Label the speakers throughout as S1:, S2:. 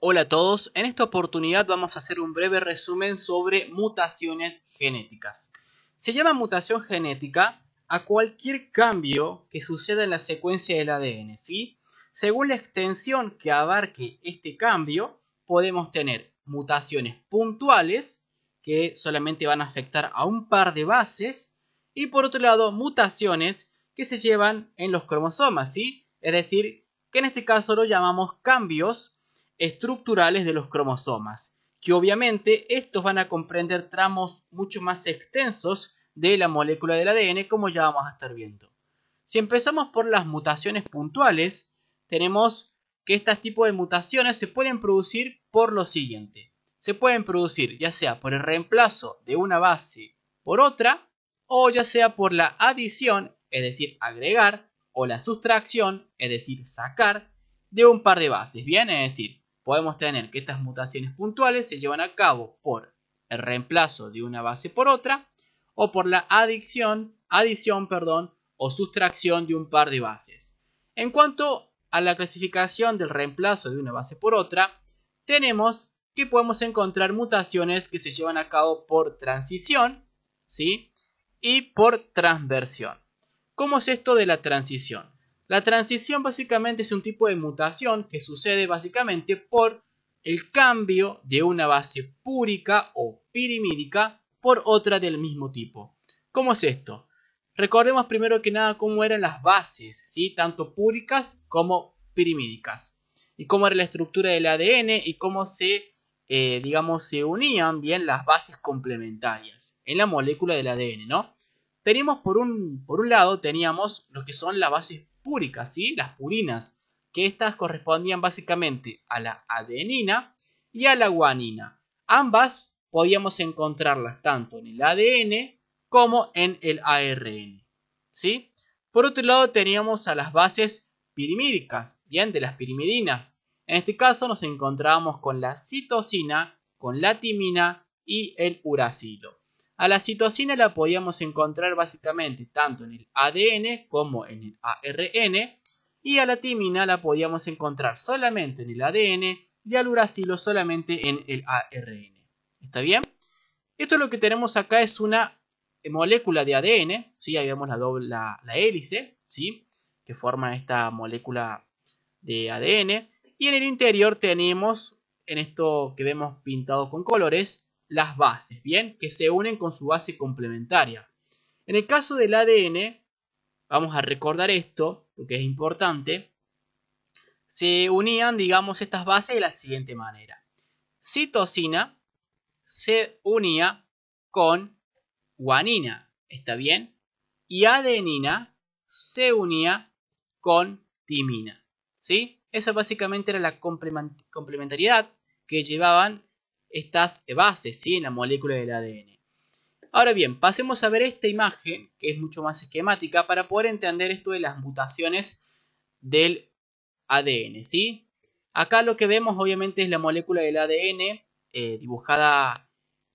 S1: Hola a todos, en esta oportunidad vamos a hacer un breve resumen sobre mutaciones genéticas. Se llama mutación genética a cualquier cambio que suceda en la secuencia del ADN, ¿sí? Según la extensión que abarque este cambio, podemos tener mutaciones puntuales que solamente van a afectar a un par de bases y por otro lado mutaciones que se llevan en los cromosomas, ¿sí? Es decir, que en este caso lo llamamos cambios estructurales de los cromosomas, que obviamente estos van a comprender tramos mucho más extensos de la molécula del ADN, como ya vamos a estar viendo. Si empezamos por las mutaciones puntuales, tenemos que este tipo de mutaciones se pueden producir por lo siguiente. Se pueden producir ya sea por el reemplazo de una base por otra, o ya sea por la adición, es decir, agregar, o la sustracción, es decir, sacar, de un par de bases. Bien, es decir, podemos tener que estas mutaciones puntuales se llevan a cabo por el reemplazo de una base por otra o por la adición o sustracción de un par de bases. En cuanto a la clasificación del reemplazo de una base por otra, tenemos que podemos encontrar mutaciones que se llevan a cabo por transición, ¿sí? Y por transversión. ¿Cómo es esto de la transición? La transición básicamente es un tipo de mutación que sucede básicamente por el cambio de una base púrica o pirimídica por otra del mismo tipo. ¿Cómo es esto? Recordemos primero que nada cómo eran las bases, ¿sí? Tanto púricas como pirimídicas. Y cómo era la estructura del ADN y cómo se unían bien las bases complementarias en la molécula del ADN, ¿no? Teníamos por un lado teníamos lo que son las bases púricas, ¿sí? Las purinas, que estas correspondían básicamente a la adenina y a la guanina. Ambas podíamos encontrarlas tanto en el ADN como en el ARN, ¿sí? Por otro lado teníamos a las bases pirimídicas, bien, de las pirimidinas. En este caso nos encontrábamos con la citosina, con la timina y el uracilo. A la citosina la podíamos encontrar básicamente tanto en el ADN como en el ARN, y a la timina la podíamos encontrar solamente en el ADN y al uracilo solamente en el ARN. ¿Está bien? Esto lo que tenemos acá es una molécula de ADN, ¿sí? Ahí vemos la hélice, ¿sí? Que forma esta molécula de ADN, y en el interior tenemos, en esto que vemos pintado con colores, las bases, ¿bien? Que se unen con su base complementaria. En el caso del ADN, vamos a recordar esto, porque es importante, se unían, digamos, estas bases de la siguiente manera. Citosina se unía con guanina, ¿está bien? Y adenina se unía con timina, ¿sí? Esa básicamente era la complementariedad que llevaban estas bases, ¿sí? En la molécula del ADN. Ahora bien, pasemos a ver esta imagen, que es mucho más esquemática, para poder entender esto de las mutaciones del ADN, ¿sí? Acá lo que vemos obviamente es la molécula del ADN dibujada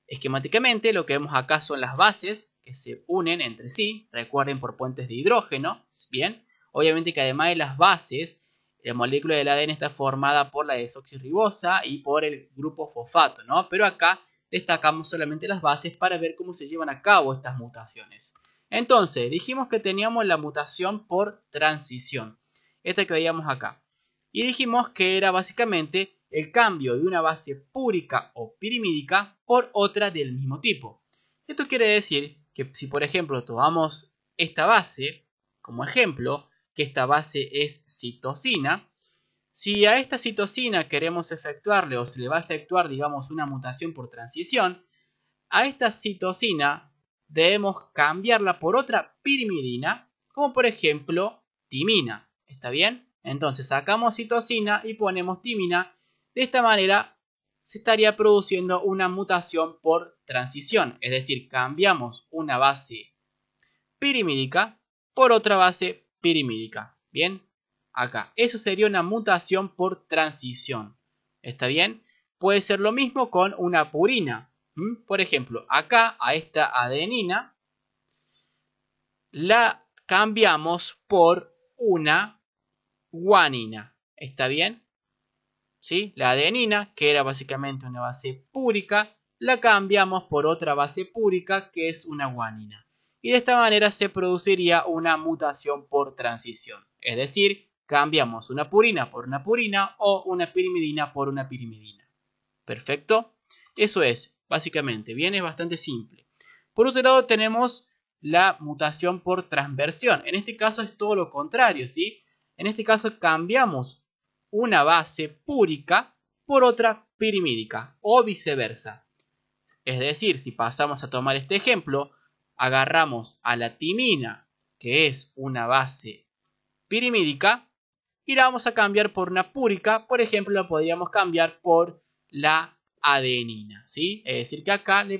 S1: esquemáticamente. Lo que vemos acá son las bases que se unen entre sí, recuerden, por puentes de hidrógeno, ¿bien? Obviamente que además de las bases, la molécula del ADN está formada por la desoxirribosa y por el grupo fosfato, ¿no? Pero acá destacamos solamente las bases para ver cómo se llevan a cabo estas mutaciones. Entonces, dijimos que teníamos la mutación por transición, esta que veíamos acá. Y dijimos que era básicamente el cambio de una base púrica o pirimídica por otra del mismo tipo. Esto quiere decir que si por ejemplo tomamos esta base como ejemplo, que esta base es citosina, si a esta citosina queremos efectuarle o se le va a efectuar, digamos, una mutación por transición, a esta citosina debemos cambiarla por otra pirimidina, como por ejemplo timina. ¿Está bien? Entonces sacamos citosina y ponemos timina. De esta manera se estaría produciendo una mutación por transición, es decir, cambiamos una base pirimídica por otra base pirimídica. ¿Bien? Acá. Eso sería una mutación por transición. ¿Está bien? Puede ser lo mismo con una purina. Por ejemplo, acá a esta adenina la cambiamos por una guanina. ¿Está bien? ¿sí? La adenina, que era básicamente una base púrica, la cambiamos por otra base púrica que es una guanina. Y de esta manera se produciría una mutación por transición. Es decir, cambiamos una purina por una purina o una pirimidina por una pirimidina. ¿Perfecto? Eso es, básicamente. Bien, es bastante simple. Por otro lado tenemos la mutación por transversión. En este caso es todo lo contrario, ¿sí? En este caso cambiamos una base púrica por otra pirimídica o viceversa. Es decir, si pasamos a tomar este ejemplo, agarramos a la timina, que es una base pirimídica, y la vamos a cambiar por una púrica. Por ejemplo, la podríamos cambiar por la adenina, ¿sí? Es decir, que acá le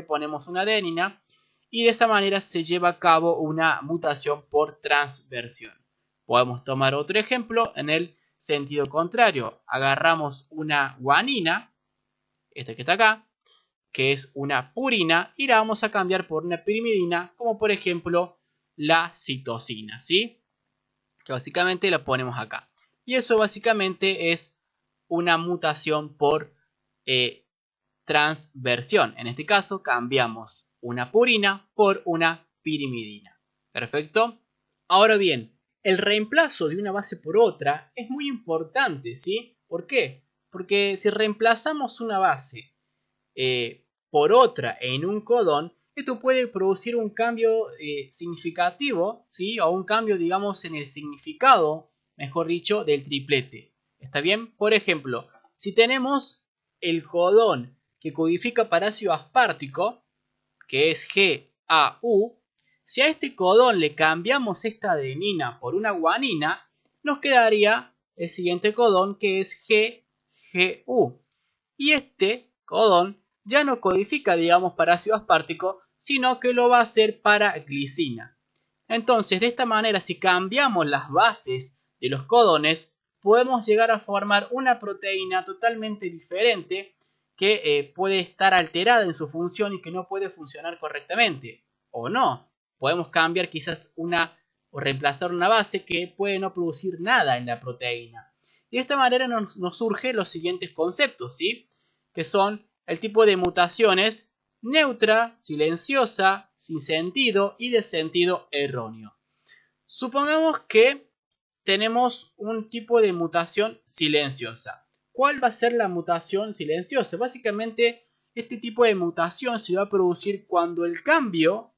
S1: ponemos una adenina y de esa manera se lleva a cabo una mutación por transversión. Podemos tomar otro ejemplo en el sentido contrario. Agarramos una guanina, esta que está acá, que es una purina, y la vamos a cambiar por una pirimidina, como por ejemplo la citosina, ¿sí? Que básicamente la ponemos acá. Y eso básicamente es una mutación por transversión. En este caso cambiamos una purina por una pirimidina. ¿Perfecto? Ahora bien, el reemplazo de una base por otra es muy importante, ¿sí? ¿Por qué? Porque si reemplazamos una base por otra en un codón, esto puede producir un cambio significativo, ¿sí? O un cambio, digamos, en el significado, mejor dicho, del triplete. ¿Está bien? Por ejemplo, si tenemos el codón que codifica para ácido aspartico, que es GAU, si a este codón le cambiamos esta adenina por una guanina, nos quedaría el siguiente codón que es GGU. Y este codón ya no codifica, digamos, para ácido aspartico, sino que lo va a hacer para glicina. Entonces, de esta manera, si cambiamos las bases de los codones, podemos llegar a formar una proteína totalmente diferente que puede estar alterada en su función y que no puede funcionar correctamente. O no, podemos cambiar quizás o reemplazar una base que puede no producir nada en la proteína. Y de esta manera nos surgen los siguientes conceptos, ¿sí? Que son el tipo de mutaciones neutra, silenciosa, sin sentido y de sentido erróneo. Supongamos que tenemos un tipo de mutación silenciosa. ¿Cuál va a ser la mutación silenciosa? Básicamente, este tipo de mutación se va a producir cuando el cambio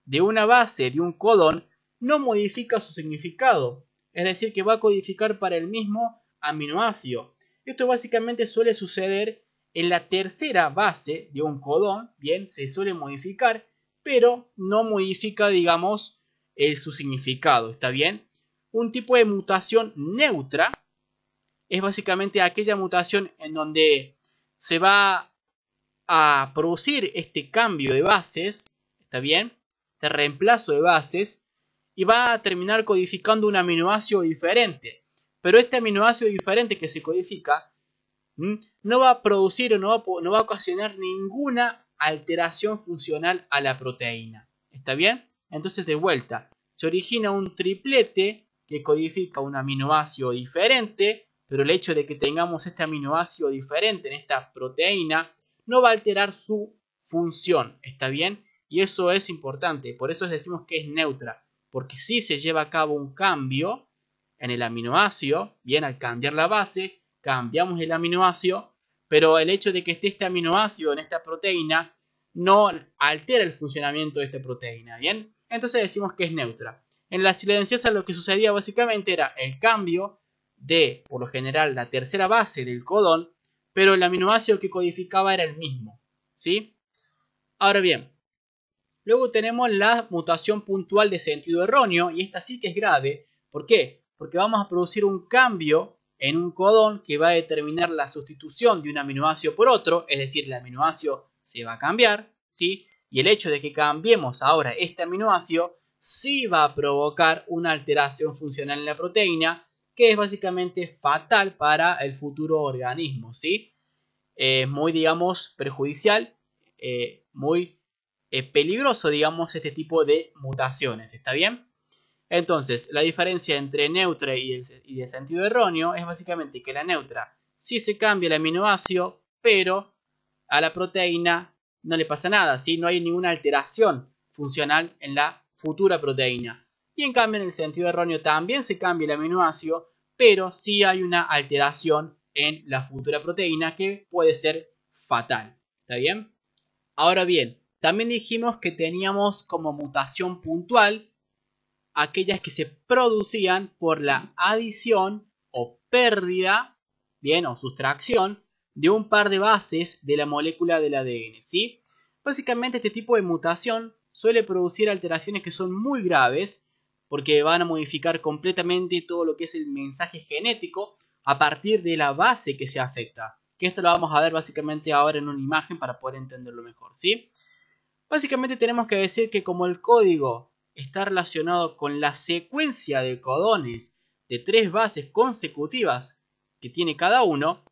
S1: de una base de un codón no modifica su significado. Es decir, que va a codificar para el mismo aminoácido. Esto básicamente suele suceder en la tercera base de un codón. Bien, se suele modificar, pero no modifica, digamos, su significado. ¿Está bien? Un tipo de mutación neutra es básicamente aquella mutación en donde se va a producir este cambio de bases, ¿está bien? Este reemplazo de bases y va a terminar codificando un aminoácido diferente. Pero este aminoácido diferente que se codifica no va a producir o no va a ocasionar ninguna alteración funcional a la proteína. ¿Está bien? Entonces, de vuelta, se origina un triplete que codifica un aminoácido diferente, pero el hecho de que tengamos este aminoácido diferente en esta proteína no va a alterar su función. ¿Está bien? Y eso es importante. Por eso decimos que es neutra. Porque si se lleva a cabo un cambio en el aminoácido, bien, al cambiar la base, cambiamos el aminoácido, pero el hecho de que esté este aminoácido en esta proteína no altera el funcionamiento de esta proteína, ¿bien? Entonces decimos que es neutra. En la silenciosa lo que sucedía básicamente era el cambio de, por lo general, la tercera base del codón, pero el aminoácido que codificaba era el mismo, ¿sí? Ahora bien, luego tenemos la mutación puntual de sentido erróneo, y esta sí que es grave. ¿Por qué? Porque vamos a producir un cambio en un codón que va a determinar la sustitución de un aminoácido por otro, es decir, el aminoácido se va a cambiar, ¿sí? Y el hecho de que cambiemos ahora este aminoácido sí va a provocar una alteración funcional en la proteína, que es básicamente fatal para el futuro organismo, ¿sí? Muy, digamos, perjudicial, muy peligroso, digamos, este tipo de mutaciones, ¿está bien? Entonces, la diferencia entre neutra y de sentido erróneo es básicamente que la neutra sí se cambia el aminoácido, pero a la proteína no le pasa nada, ¿sí? No hay ninguna alteración funcional en la futura proteína. Y en cambio en el sentido erróneo también se cambia el aminoácido, pero sí hay una alteración en la futura proteína que puede ser fatal. ¿Está bien? Ahora bien, también dijimos que teníamos como mutación puntual aquellas que se producían por la adición o pérdida, bien, o sustracción de un par de bases de la molécula del ADN, ¿sí? Básicamente este tipo de mutación suele producir alteraciones que son muy graves porque van a modificar completamente todo lo que es el mensaje genético a partir de la base que se afecta. Que esto lo vamos a ver básicamente ahora en una imagen para poder entenderlo mejor, ¿sí? Básicamente tenemos que decir que como el código está relacionado con la secuencia de codones de 3 bases consecutivas que tiene cada uno,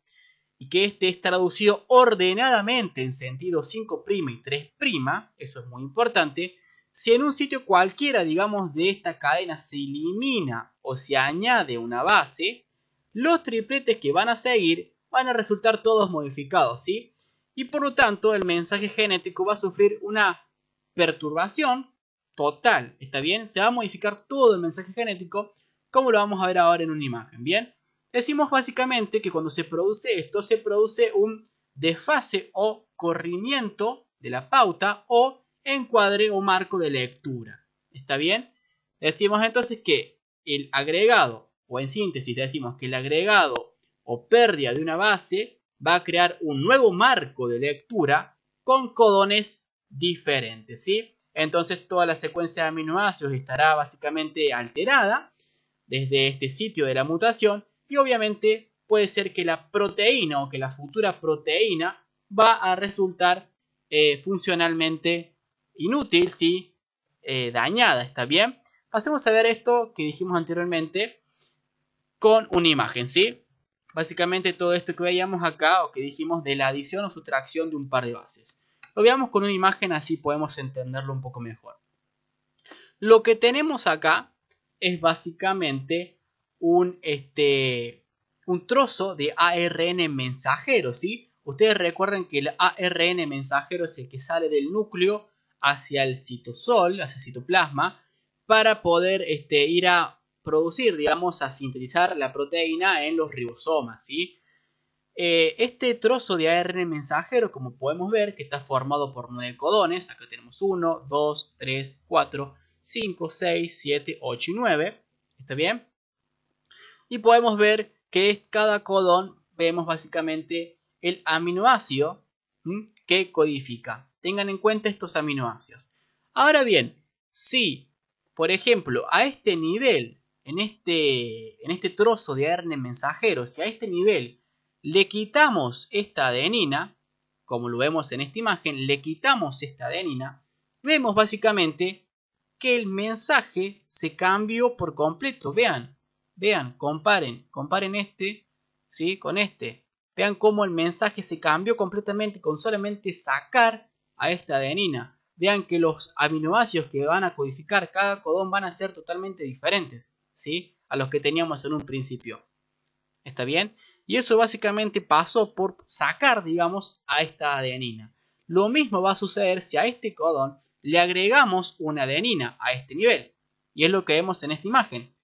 S1: y que este es traducido ordenadamente en sentido 5' y 3', eso es muy importante, si en un sitio cualquiera, digamos, de esta cadena se elimina o se añade una base, los tripletes que van a seguir van a resultar todos modificados, ¿sí? Y por lo tanto el mensaje genético va a sufrir una perturbación total, ¿está bien? Se va a modificar todo el mensaje genético, como lo vamos a ver ahora en una imagen, ¿bien? Decimos básicamente que cuando se produce esto, se produce un desfase o corrimiento de la pauta o encuadre o marco de lectura. ¿Está bien? Decimos entonces que el agregado, o en síntesis decimos que el agregado o pérdida de una base va a crear un nuevo marco de lectura con codones diferentes, ¿sí? Entonces toda la secuencia de aminoácidos estará básicamente alterada desde este sitio de la mutación. Y obviamente puede ser que la proteína o que la futura proteína va a resultar funcionalmente inútil, ¿sí? Dañada, ¿está bien? Pasemos a ver esto que dijimos anteriormente con una imagen, ¿sí? Básicamente todo esto que veíamos acá o que dijimos de la adición o sustracción de un par de bases. Lo veamos con una imagen, así podemos entenderlo un poco mejor. Lo que tenemos acá es básicamente un trozo de ARN mensajero, ¿sí? Ustedes recuerden que el ARN mensajero es el que sale del núcleo hacia el citosol, hacia el citoplasma, para poder ir a producir, digamos, a sintetizar la proteína en los ribosomas, ¿sí? Este trozo de ARN mensajero, como podemos ver, que está formado por 9 codones, acá tenemos 1, 2, 3, 4, 5, 6, 7, 8 y 9, ¿está bien? Y podemos ver que cada codón vemos básicamente el aminoácido que codifica. Tengan en cuenta estos aminoácidos. Ahora bien, si, por ejemplo, a este nivel, en este trozo de ARN mensajero, si a este nivel le quitamos esta adenina, como lo vemos en esta imagen, le quitamos esta adenina, vemos básicamente que el mensaje se cambió por completo. Vean, comparen este, ¿sí? Con este. Vean cómo el mensaje se cambió completamente con solamente sacar a esta adenina. Vean que los aminoácidos que van a codificar cada codón van a ser totalmente diferentes, ¿sí? A los que teníamos en un principio. ¿Está bien? Y eso básicamente pasó por sacar, digamos, a esta adenina. Lo mismo va a suceder si a este codón le agregamos una adenina a este nivel. Y es lo que vemos en esta imagen.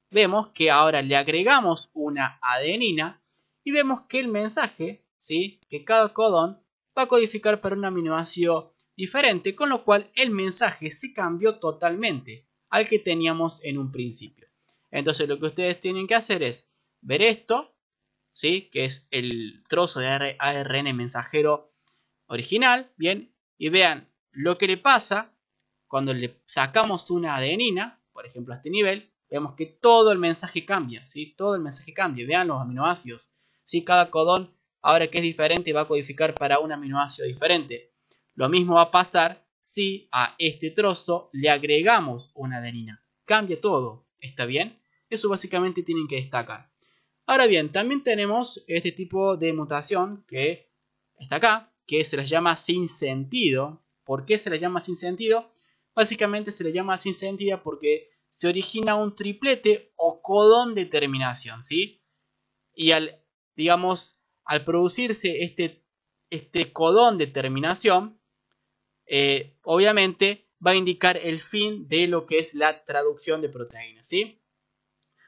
S1: Vemos que ahora le agregamos una adenina y vemos que el mensaje, ¿sí? Que cada codón va a codificar para un aminoácido diferente, con lo cual el mensaje se cambió totalmente al que teníamos en un principio. Entonces lo que ustedes tienen que hacer es ver esto, ¿sí? Que es el trozo de ARN mensajero original, bien, y vean lo que le pasa cuando le sacamos una adenina, por ejemplo a este nivel. Vemos que todo el mensaje cambia, ¿sí? Todo el mensaje cambia. Vean los aminoácidos, ¿sí? Cada codón, ahora que es diferente, va a codificar para un aminoácido diferente. Lo mismo va a pasar si a este trozo le agregamos una adenina. Cambia todo, ¿está bien? Eso básicamente tienen que destacar. Ahora bien, también tenemos este tipo de mutación que está acá, que se les llama sin sentido. ¿Por qué se les llama sin sentido? Básicamente se le llama sin sentido porque se origina un triplete o codón de terminación, ¿sí? Y al, digamos, al producirse este codón de terminación, obviamente va a indicar el fin de lo que es la traducción de proteínas, ¿sí?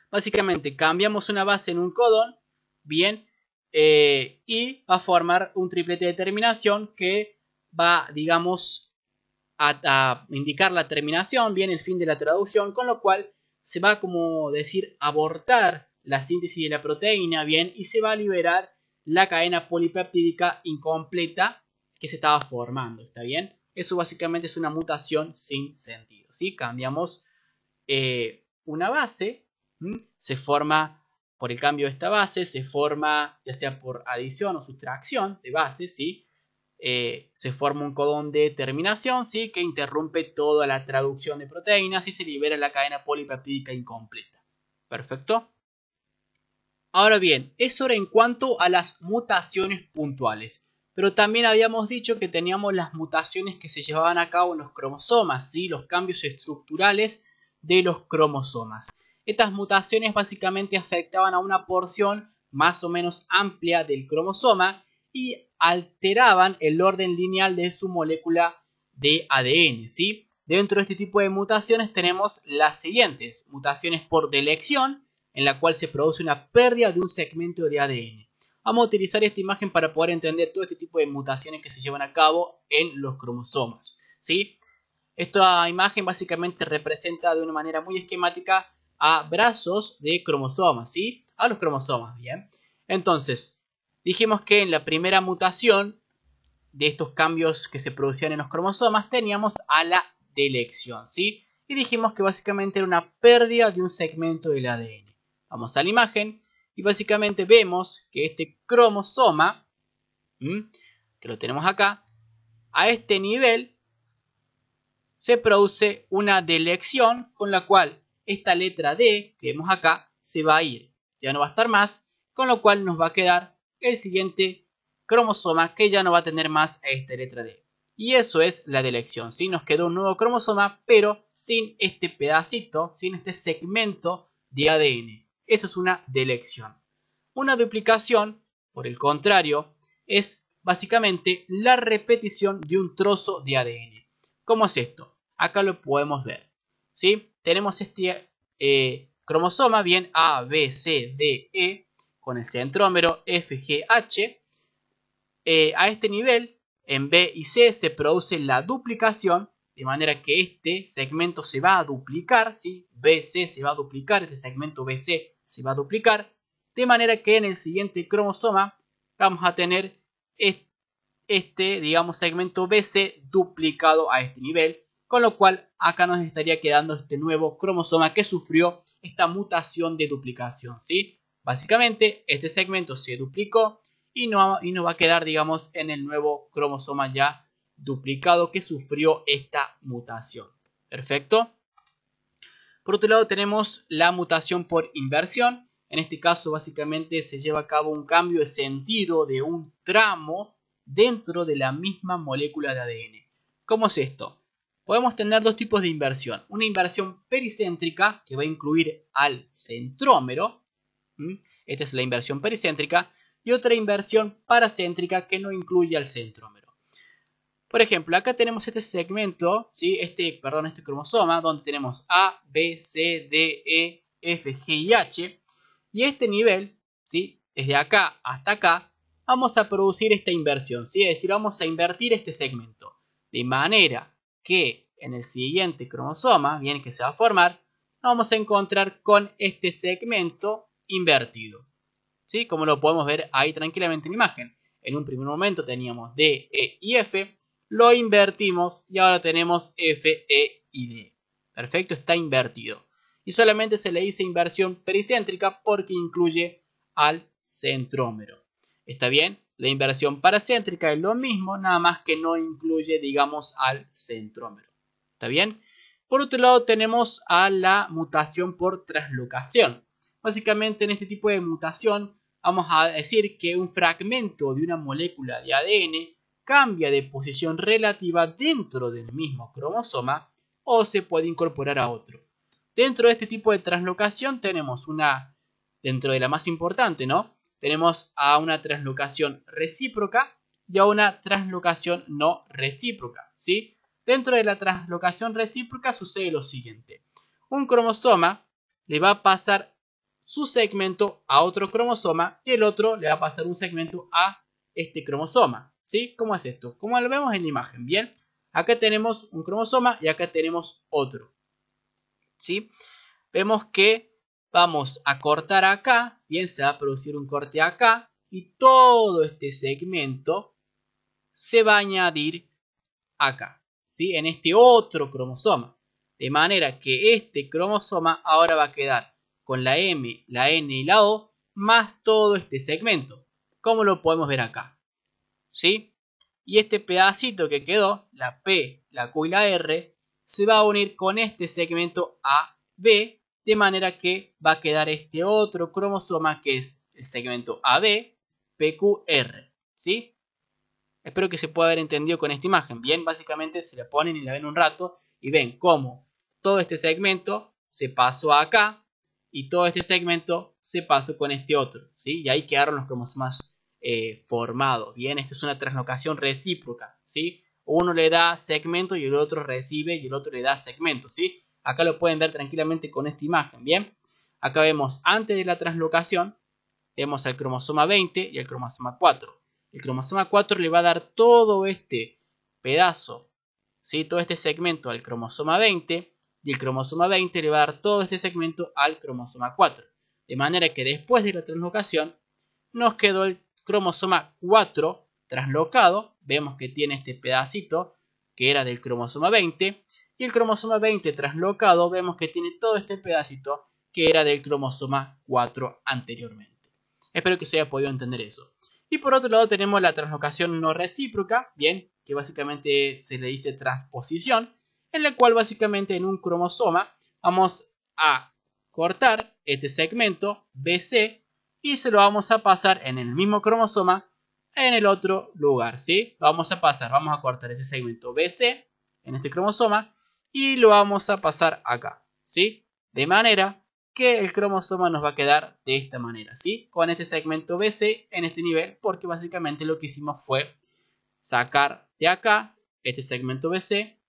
S1: Básicamente cambiamos una base en un codón, bien, y va a formar un triplete de terminación que va, digamos, a indicar la terminación, bien, el fin de la traducción, con lo cual se va, como decir, abortar la síntesis de la proteína, bien, y se va a liberar la cadena polipeptídica incompleta que se estaba formando, ¿está bien? Eso básicamente es una mutación sin sentido, ¿sí? Cambiamos una base, se forma, por el cambio de esta base, se forma, ya sea por adición o sustracción de bases, ¿sí? Se forma un codón de terminación, ¿sí? Que interrumpe toda la traducción de proteínas y se libera la cadena polipeptídica incompleta. ¿Perfecto? Ahora bien, eso era en cuanto a las mutaciones puntuales. Pero también habíamos dicho que teníamos las mutaciones que se llevaban a cabo en los cromosomas, ¿sí? Los cambios estructurales de los cromosomas. Estas mutaciones básicamente afectaban a una porción más o menos amplia del cromosoma y alteraban el orden lineal de su molécula de ADN, ¿sí? Dentro de este tipo de mutaciones tenemos las siguientes: mutaciones por delección, en la cual se produce una pérdida de un segmento de ADN. Vamos a utilizar esta imagen para poder entender todo este tipo de mutaciones que se llevan a cabo en los cromosomas, ¿sí? Esta imagen básicamente representa de una manera muy esquemática a brazos de cromosomas, ¿sí? A los cromosomas, ¿bien? Entonces, dijimos que en la primera mutación de estos cambios que se producían en los cromosomas teníamos a la delección, ¿sí? Y dijimos que básicamente era una pérdida de un segmento del ADN. Vamos a la imagen y básicamente vemos que este cromosoma, que lo tenemos acá, a este nivel se produce una delección, con la cual esta letra D que vemos acá se va a ir, ya no va a estar más, con lo cual nos va a quedar el siguiente cromosoma que ya no va a tener más a esta letra D. Y eso es la delección, ¿sí? Nos quedó un nuevo cromosoma, pero sin este pedacito, sin este segmento de ADN. Eso es una delección. Una duplicación, por el contrario, es básicamente la repetición de un trozo de ADN. ¿Cómo es esto? Acá lo podemos ver, ¿sí? Tenemos este cromosoma, bien, A, B, C, D, E, con el centrómero F, G, H. A este nivel, en B y C, se produce la duplicación, de manera que este segmento se va a duplicar, ¿sí? BC se va a duplicar, este segmento BC se va a duplicar, de manera que en el siguiente cromosoma vamos a tener digamos, segmento BC duplicado a este nivel, con lo cual acá nos estaría quedando este nuevo cromosoma que sufrió esta mutación de duplicación, ¿sí? Básicamente este segmento se duplicó y nos va a quedar, digamos, en el nuevo cromosoma ya duplicado que sufrió esta mutación. Perfecto. Por otro lado tenemos la mutación por inversión. En este caso básicamente se lleva a cabo un cambio de sentido de un tramo dentro de la misma molécula de ADN. ¿Cómo es esto? Podemos tener dos tipos de inversión. Una inversión pericéntrica que va a incluir al centrómero. Esta es la inversión pericéntrica. Y otra inversión paracéntrica que no incluye al centrómero. Por ejemplo, acá tenemos este segmento, ¿sí? este cromosoma, donde tenemos A, B, C, D, E, F, G y H. Y este nivel, ¿sí? Desde acá hasta acá, vamos a producir esta inversión, ¿sí? Es decir, vamos a invertir este segmento. De manera que en el siguiente cromosoma, bien, que se va a formar, vamos a encontrar con este segmento invertido, ¿sí? Como lo podemos ver ahí tranquilamente en la imagen. En un primer momento teníamos D, E y F. Lo invertimos y ahora tenemos F, E y D. Perfecto, está invertido. Y solamente se le dice inversión pericéntrica porque incluye al centrómero. ¿Está bien? La inversión paracéntrica es lo mismo, nada más que no incluye, digamos, al centrómero. ¿Está bien? Por otro lado tenemos a la mutación por translocación. Básicamente en este tipo de mutación vamos a decir que un fragmento de una molécula de ADN cambia de posición relativa dentro del mismo cromosoma o se puede incorporar a otro. Dentro de este tipo de translocación tenemos una, dentro de la más importante, ¿no? tenemos a una translocación recíproca y a una translocación no recíproca, ¿sí? Dentro de la translocación recíproca sucede lo siguiente. Un cromosoma le va a pasar su segmento a otro cromosoma y el otro le va a pasar un segmento a este cromosoma, ¿sí? ¿Cómo es esto? Como lo vemos en la imagen, ¿bien? Acá tenemos un cromosoma y acá tenemos otro, ¿sí? Vemos que vamos a cortar acá, bien, se va a producir un corte acá y todo este segmento se va a añadir acá, ¿sí? En este otro cromosoma. De manera que este cromosoma ahora va a quedar con la M, la N y la O más todo este segmento, como lo podemos ver acá, ¿sí? Y este pedacito que quedó, la P, la Q y la R, se va a unir con este segmento AB, de manera que va a quedar este otro cromosoma que es el segmento AB, PQR, ¿sí? Espero que se pueda haber entendido con esta imagen. Bien, básicamente se la ponen y la ven un rato y ven cómo todo este segmento se pasó acá y todo este segmento se pasó con este otro, ¿sí? Y ahí quedaron los cromosomas formados. Bien, esta es una translocación recíproca, ¿sí? Uno le da segmento y el otro recibe y el otro le da segmento, ¿sí? Acá lo pueden ver tranquilamente con esta imagen, ¿bien? Acá vemos antes de la translocación, vemos al cromosoma 20 y al cromosoma 4. El cromosoma 4 le va a dar todo este pedazo, ¿sí? Todo este segmento al cromosoma 20 y el cromosoma 20 le va a dar todo este segmento al cromosoma 4. De manera que después de la translocación nos quedó el cromosoma 4 traslocado. Vemos que tiene este pedacito que era del cromosoma 20 y el cromosoma 20 traslocado vemos que tiene todo este pedacito que era del cromosoma 4 anteriormente. Espero que se haya podido entender eso. Y por otro lado tenemos la translocación no recíproca, bien, que básicamente se le dice transposición, en la cual básicamente en un cromosoma vamos a cortar este segmento BC y se lo vamos a pasar en el mismo cromosoma en el otro lugar, ¿sí? Vamos a cortar ese segmento BC en este cromosoma y lo vamos a pasar acá, ¿sí? De manera que el cromosoma nos va a quedar de esta manera, ¿sí? Con este segmento BC en este nivel, porque básicamente lo que hicimos fue sacar de acá este segmento BC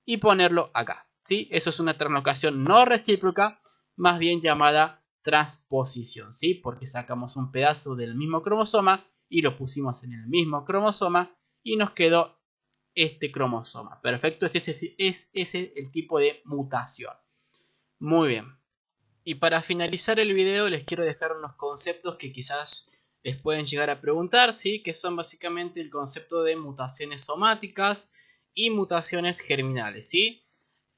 S1: y ponerlo acá, ¿sí? Eso es una translocación no recíproca, más bien llamada transposición, ¿sí? Porque sacamos un pedazo del mismo cromosoma y lo pusimos en el mismo cromosoma y nos quedó este cromosoma. Perfecto, es ese el tipo de mutación. Muy bien. Y para finalizar el video les quiero dejar unos conceptos que quizás les pueden llegar a preguntar, ¿sí? Que son básicamente el concepto de mutaciones somáticas y mutaciones germinales, ¿sí?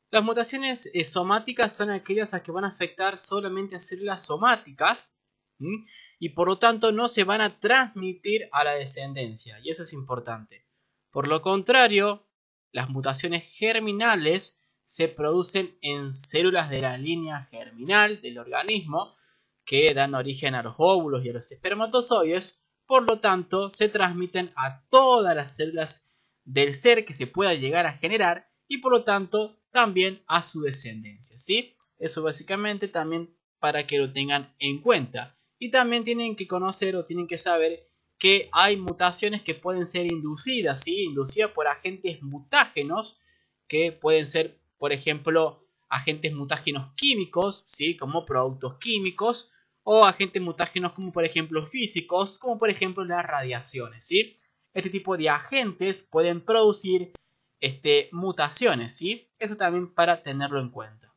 S1: Las mutaciones somáticas son aquellas a que van a afectar solamente a células somáticas, ¿sí? Y por lo tanto no se van a transmitir a la descendencia, y eso es importante. Por lo contrario, las mutaciones germinales se producen en células de la línea germinal del organismo que dan origen a los óvulos y a los espermatozoides, por lo tanto se transmiten a todas las células del ser que se pueda llegar a generar y por lo tanto también a su descendencia, ¿sí? Eso básicamente también para que lo tengan en cuenta. Y también tienen que conocer o tienen que saber que hay mutaciones que pueden ser inducidas, ¿sí? Inducidas por agentes mutágenos que pueden ser, por ejemplo, agentes mutágenos químicos, ¿sí? Como productos químicos, o agentes mutágenos como por ejemplo físicos, como por ejemplo las radiaciones, ¿sí? Este tipo de agentes pueden producir mutaciones, ¿sí? Eso también para tenerlo en cuenta.